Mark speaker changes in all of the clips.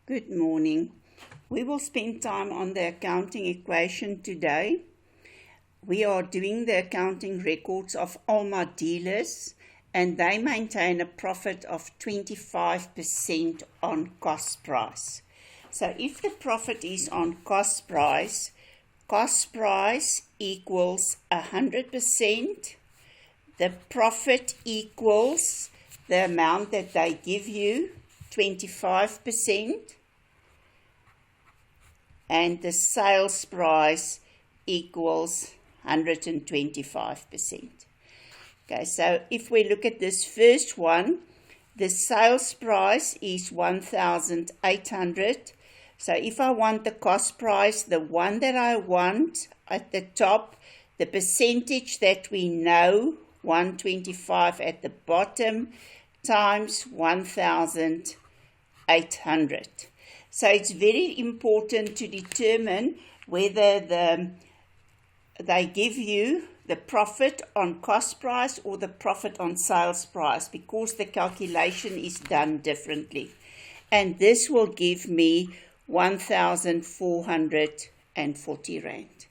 Speaker 1: Good morning. We will spend time on the accounting equation today. We are doing the accounting records of Alma dealers, and they maintain a profit of 25% on cost price. So if the profit is on cost price equals 100%, the profit equals the amount that they give you, 25%, and the sales price equals 125%. Okay, so if we look at this first one, the sales price is 1,800. So if I want the cost price, the one that I want at the top, the percentage that we know, 125 at the bottom, times 1,800. So it's very important to determine whether they give you the profit on cost price or the profit on sales price, because the calculation is done differently. And this will give me 1,440 Rand.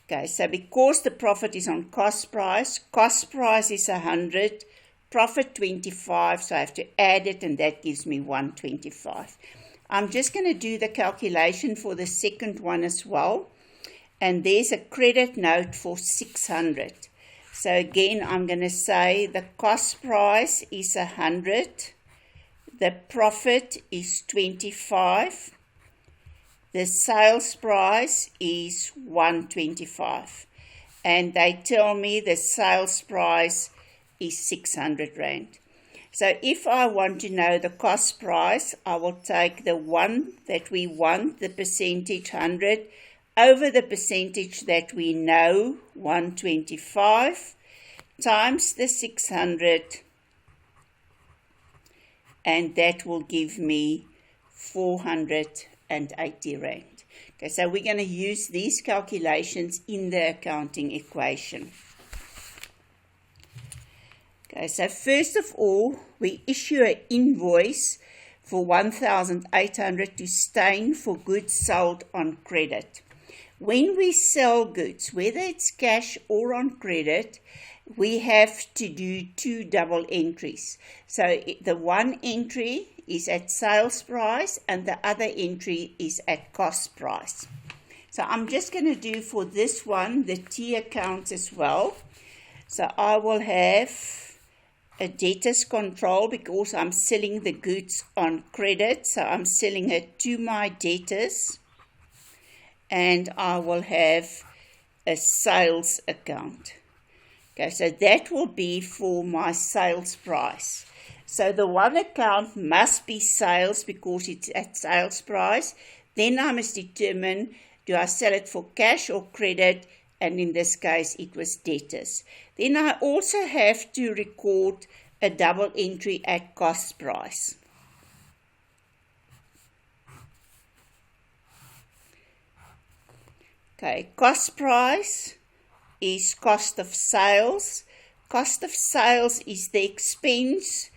Speaker 1: Okay, so because the profit is on cost price is 100, profit 25, so I have to add it, and that gives me 125. I'm just going to do the calculation for the second one as well. And there's a credit note for 600. So again, I'm going to say the cost price is 100. The profit is 25. The sales price is 125. And they tell me the sales price is 600 Rand. So if I want to know the cost price, I will take the one that we want, the percentage 100, over the percentage that we know, 125, times the 600, and that will give me 480 Rand. Okay, so we're going to use these calculations in the accounting equation. Okay, so first of all, we issue an invoice for 1,800 to Steyn for goods sold on credit. When we sell goods, whether it's cash or on credit, we have to do two double entries. So the one entry is at sales price and the other entry is at cost price. So I'm just going to do for this one the T accounts as well. So I will have a debtors control because I'm selling the goods on credit. So I'm selling it to my debtors. And I will have a sales account. Okay, so that will be for my sales price. So the one account must be sales because it's at sales price. Then I must determine, do I sell it for cash or credit? And in this case, it was debtors. Then I also have to record a double entry at cost price. Okay, cost price is cost of sales. Cost of sales is the expense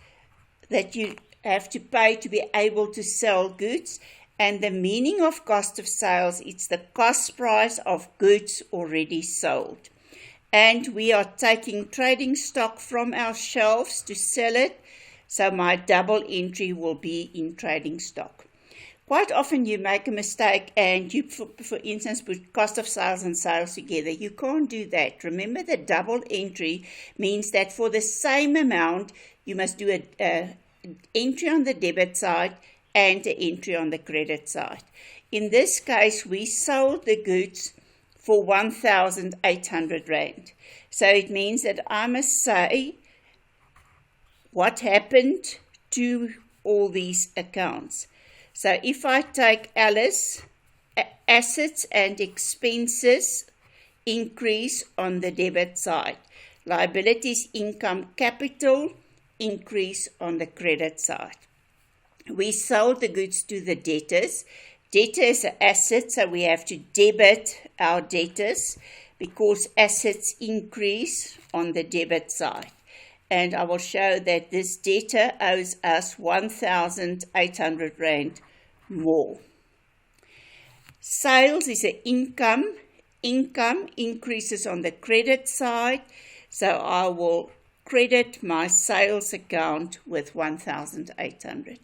Speaker 1: that you have to pay to be able to sell goods. And the meaning of cost of sales, it's the cost price of goods already sold. And we are taking trading stock from our shelves to sell it. So my double entry will be in trading stock. Quite often you make a mistake and you, for instance, put cost of sales and sales together. You can't do that. Remember, the double entry means that for the same amount, you must do an entry on the debit side and an entry on the credit side. In this case, we sold the goods for 1,800 Rand. So it means that I must say what happened to all these accounts. So if I take Alice, assets and expenses increase on the debit side. Liabilities, income, capital increase on the credit side. We sold the goods to the debtors. Debtor is an asset, so we have to debit our debtors because assets increase on the debit side. And I will show that this debtor owes us 1,800 Rand more. Sales is an income. Income increases on the credit side, so I will credit my sales account with 1,800.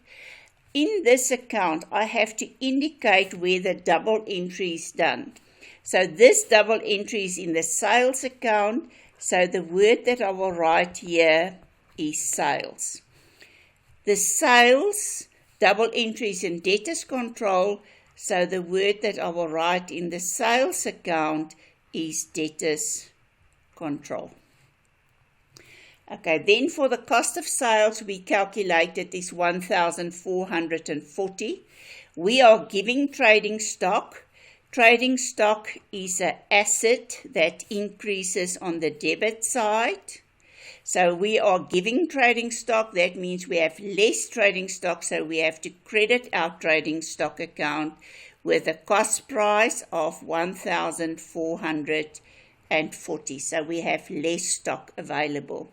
Speaker 1: In this account, I have to indicate where the double entry is done. So this double entry is in the sales account, so the word that I will write here is sales. The sales double entry is in debtors control, so the word that I will write in the sales account is debtors control. Okay, then for the cost of sales, we calculated is 1,440. We are giving trading stock. Trading stock is an asset that increases on the debit side. So we are giving trading stock. That means we have less trading stock, so we have to credit our trading stock account with a cost price of 1,440. So we have less stock available.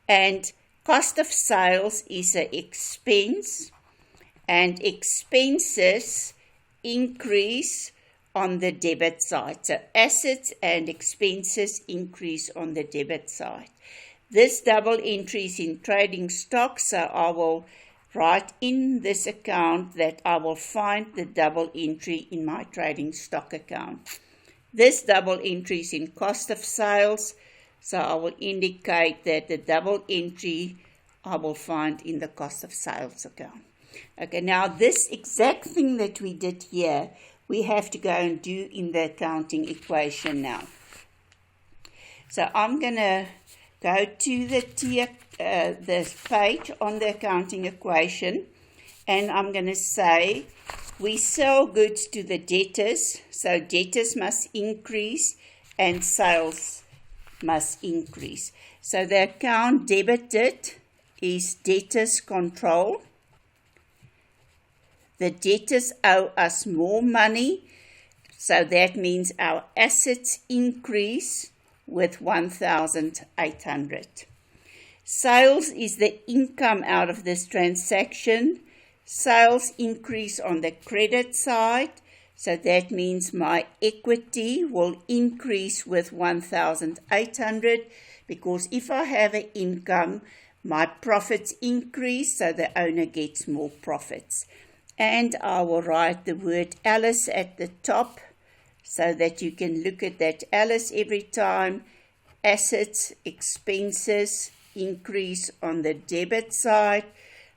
Speaker 1: And cost of sales is an expense, and expenses increase on the debit side. So assets and expenses increase on the debit side. This double entry is in trading stock, so I will write in this account that I will find the double entry in my trading stock account. This double entry is in cost of sales, so I will indicate that the double entry I will find in the cost of sales account. Okay, now this exact thing that we did here, we have to go and do in the accounting equation now. So I'm going to go to the page on the accounting equation, and I'm going to say we sell goods to the debtors, so debtors must increase and sales must increase. So the account debited is debtors control. The debtors owe us more money, so that means our assets increase with 1,800. Sales is the income out of this transaction. Sales increase on the credit side, so that means my equity will increase with 1,800, because if I have an income, my profits increase, so the owner gets more profits. And I will write the word Alice at the top, so that you can look at that Alice every time. Assets, expenses increase on the debit side.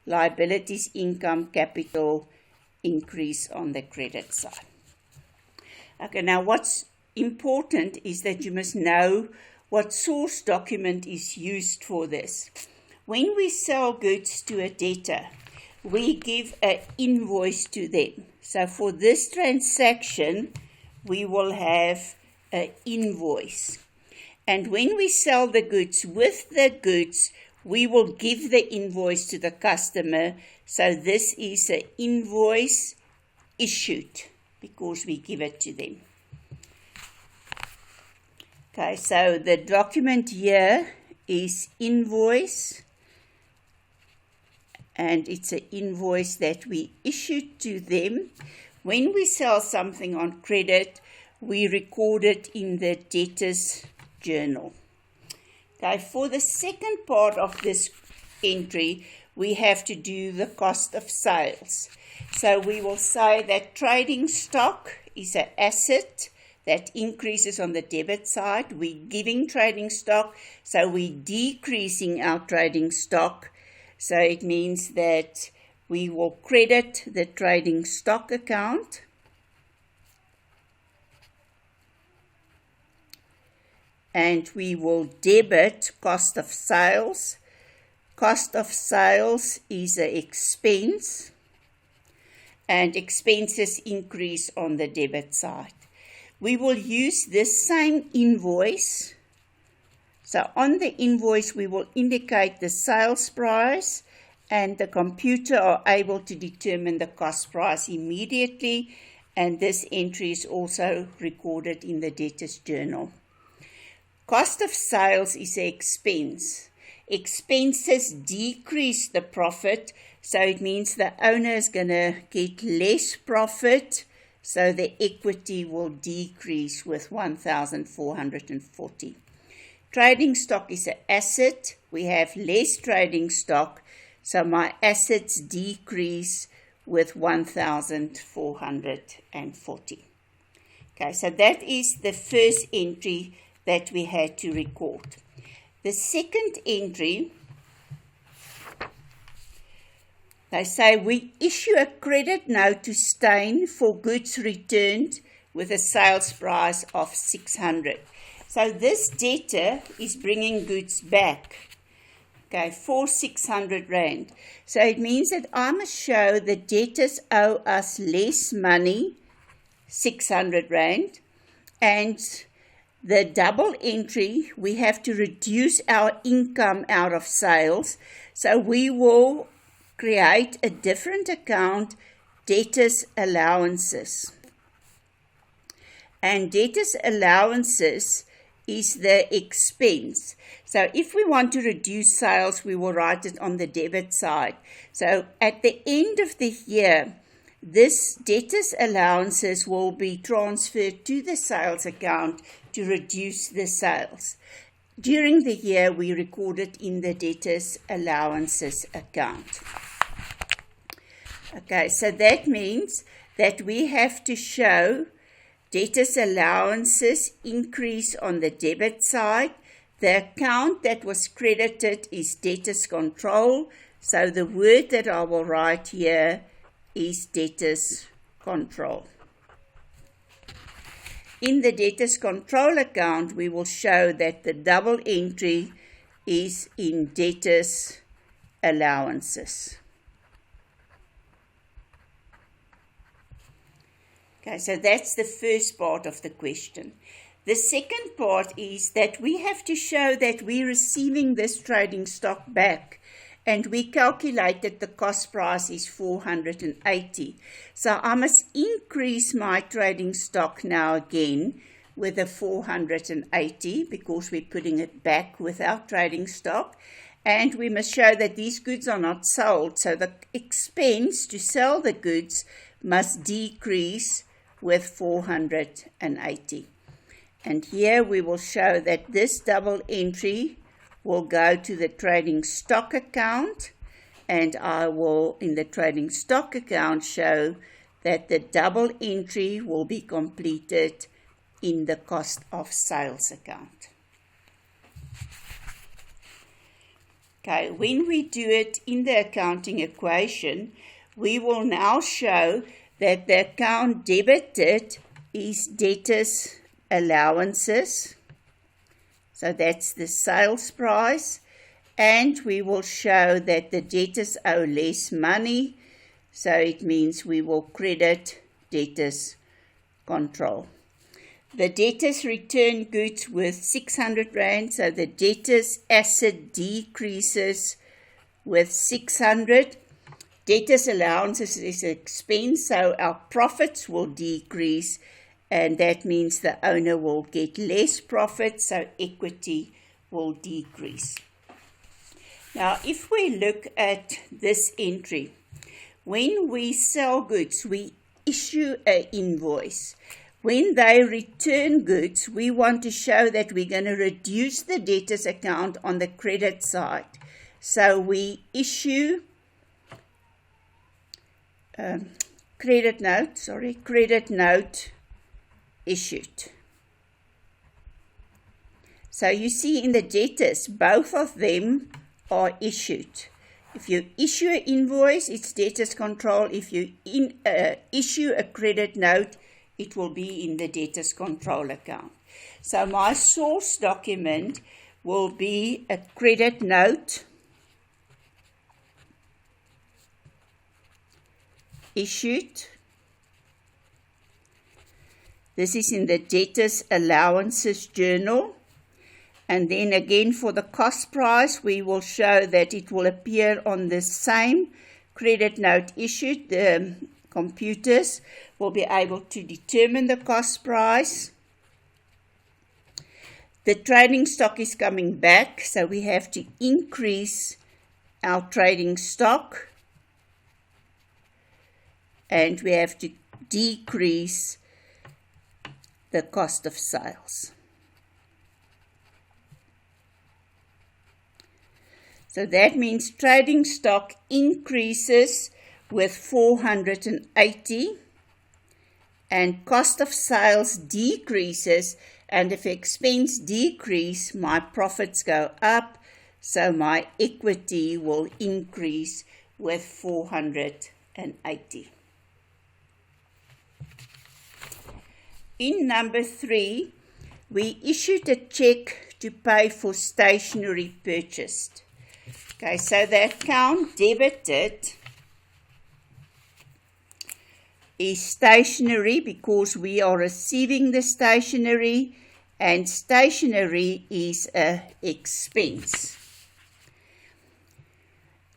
Speaker 1: Liabilities, income, capital increase on the credit side. Okay, now what's important is that you must know what source document is used for this. When we sell goods to a debtor, we give an invoice to them. So for this transaction, we will have an invoice. And when we sell the goods, with the goods, we will give the invoice to the customer. So this is an invoice issued because we give it to them. Okay, so the document here is invoice. And it's an invoice that we issued to them. When we sell something on credit, we record it in the debtors journal. Okay, for the second part of this entry, we have to do the cost of sales. So we will say that trading stock is an asset that increases on the debit side. We're giving trading stock, so we're decreasing our trading stock. So it means that we will credit the trading stock account. And we will debit cost of sales. Cost of sales is an expense. And expenses increase on the debit side. We will use this same invoice. So on the invoice, we will indicate the sales price, and the computer are able to determine the cost price immediately, and this entry is also recorded in the debtors journal. Cost of sales is an expense. Expenses decrease the profit, So it means the owner is going to get less profit, so the equity will decrease with 1,440. Trading stock is an asset. We have less trading stock, so my assets decrease with 1,440. Okay, so that is the first entry that we had to record. The second entry, they say we issue a credit note to Steyn for goods returned with a sales price of 600. So this debtor is bringing goods back, okay, for 600 Rand. So it means that I must show the debtors owe us less money, 600 Rand, and the double entry, we have to reduce our income out of sales. So we will create a different account, debtors allowances. And debtors allowances is the expense. So if we want to reduce sales, we will write it on the debit side. So at the end of the year, this debtors allowances will be transferred to the sales account to reduce the sales. During the year, we record it in the debtors allowances account. Okay, so that means that we have to show debtors allowances increase on the debit side. The account that was credited is debtors control. So the word that I will write here is debtors control. In the debtors control account, we will show that the double entry is in debtors allowances. Okay, so that's the first part of the question. The second part is that we have to show that we're receiving this trading stock back, and we calculated the cost price is 480. So I must increase my trading stock now again with a 480 because we're putting it back with our trading stock. And we must show that these goods are not sold, so the expense to sell the goods must decrease with 480. And here we will show that this double entry will go to the trading stock account, and I will, in the trading stock account, show that the double entry will be completed in the cost of sales account. Okay, when we do it in the accounting equation, we will now show that the account debited is debtors allowances. So that's the sales price. And we will show that the debtors owe less money. So it means we will credit debtors control. The debtors return goods with 600 Rand. So the debtors asset decreases with 600. Debtors allowances is expense, so our profits will decrease, and that means the owner will get less profit, so equity will decrease. Now, if we look at this entry, when we sell goods, we issue an invoice. When they return goods, we want to show that we're going to reduce the debtors account on the credit side. So we issue credit note issued. So you see in the debtors, both of them are issued. If you issue an invoice, it's debtors control. If you issue a credit note, it will be in the debtors control account. So my source document will be a credit note issued. This is in the debtors allowances journal. And then again for the cost price, we will show that it will appear on the same credit note issued. The computers will be able to determine the cost price. The trading stock is coming back, so we have to increase our trading stock. and we have to decrease the cost of sales. So that means trading stock increases with 480 and cost of sales decreases, and if expense decrease, my profits go up, so my equity will increase with 480. In number 3, we issued a check to pay for stationery purchased. Okay, so the account debited is stationery because we are receiving the stationery, and stationery is an expense.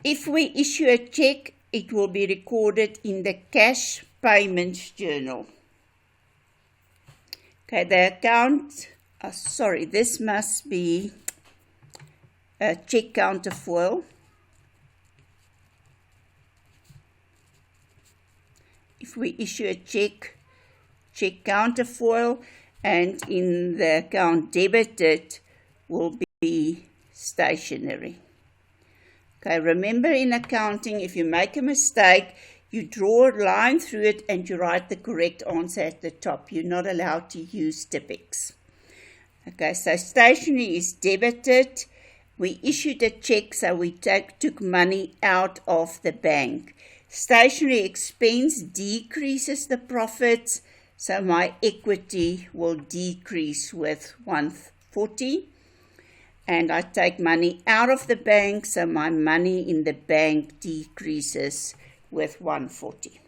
Speaker 1: If we issue a check, it will be recorded in the cash payments journal. Okay, the account, this must be a check counterfoil. If we issue a check counterfoil, and in the account debited will be stationery. Okay, remember in accounting, if you make a mistake, you draw a line through it and you write the correct answer at the top. You're not allowed to use Tipex. Okay, so stationery is debited. We issued a check, so we took money out of the bank. Stationery expense decreases the profits, so my equity will decrease with 140. And I take money out of the bank, so my money in the bank decreases with 140.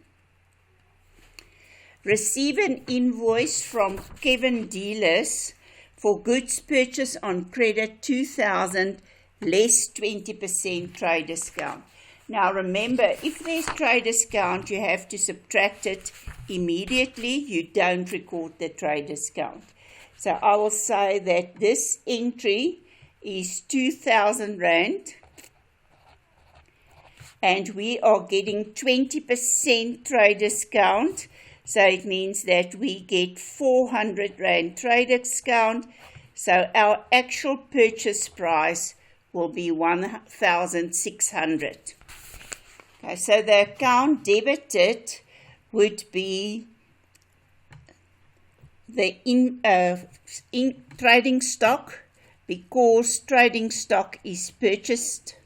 Speaker 1: Receive an invoice from Kevin Dealers for goods purchased on credit 2,000 less 20% trade discount. Now remember, if there's trade discount, you have to subtract it immediately. You don't record the trade discount. So I will say that this entry is 2,000 Rand, and we are getting 20% trade discount. So it means that we get 400 Rand trade discount. So our actual purchase price will be 1,600. Okay, so the account debited would be the trading stock, because trading stock is purchased.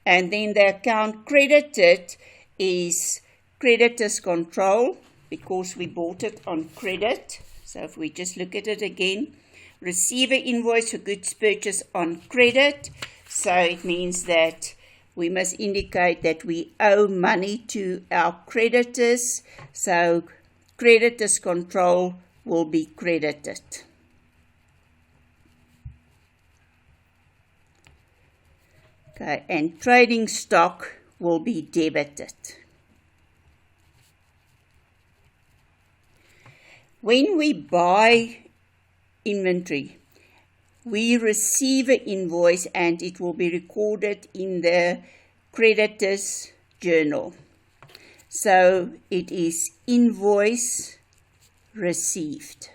Speaker 1: And then the account credited is creditors control, because we bought it on credit. So if we just look at it again, receive an invoice for goods purchased on credit. So it means that we must indicate that we owe money to our creditors. So creditors control will be credited. Okay, and trading stock will be debited. When we buy inventory, we receive an invoice and it will be recorded in the creditors journal. So it is invoice received.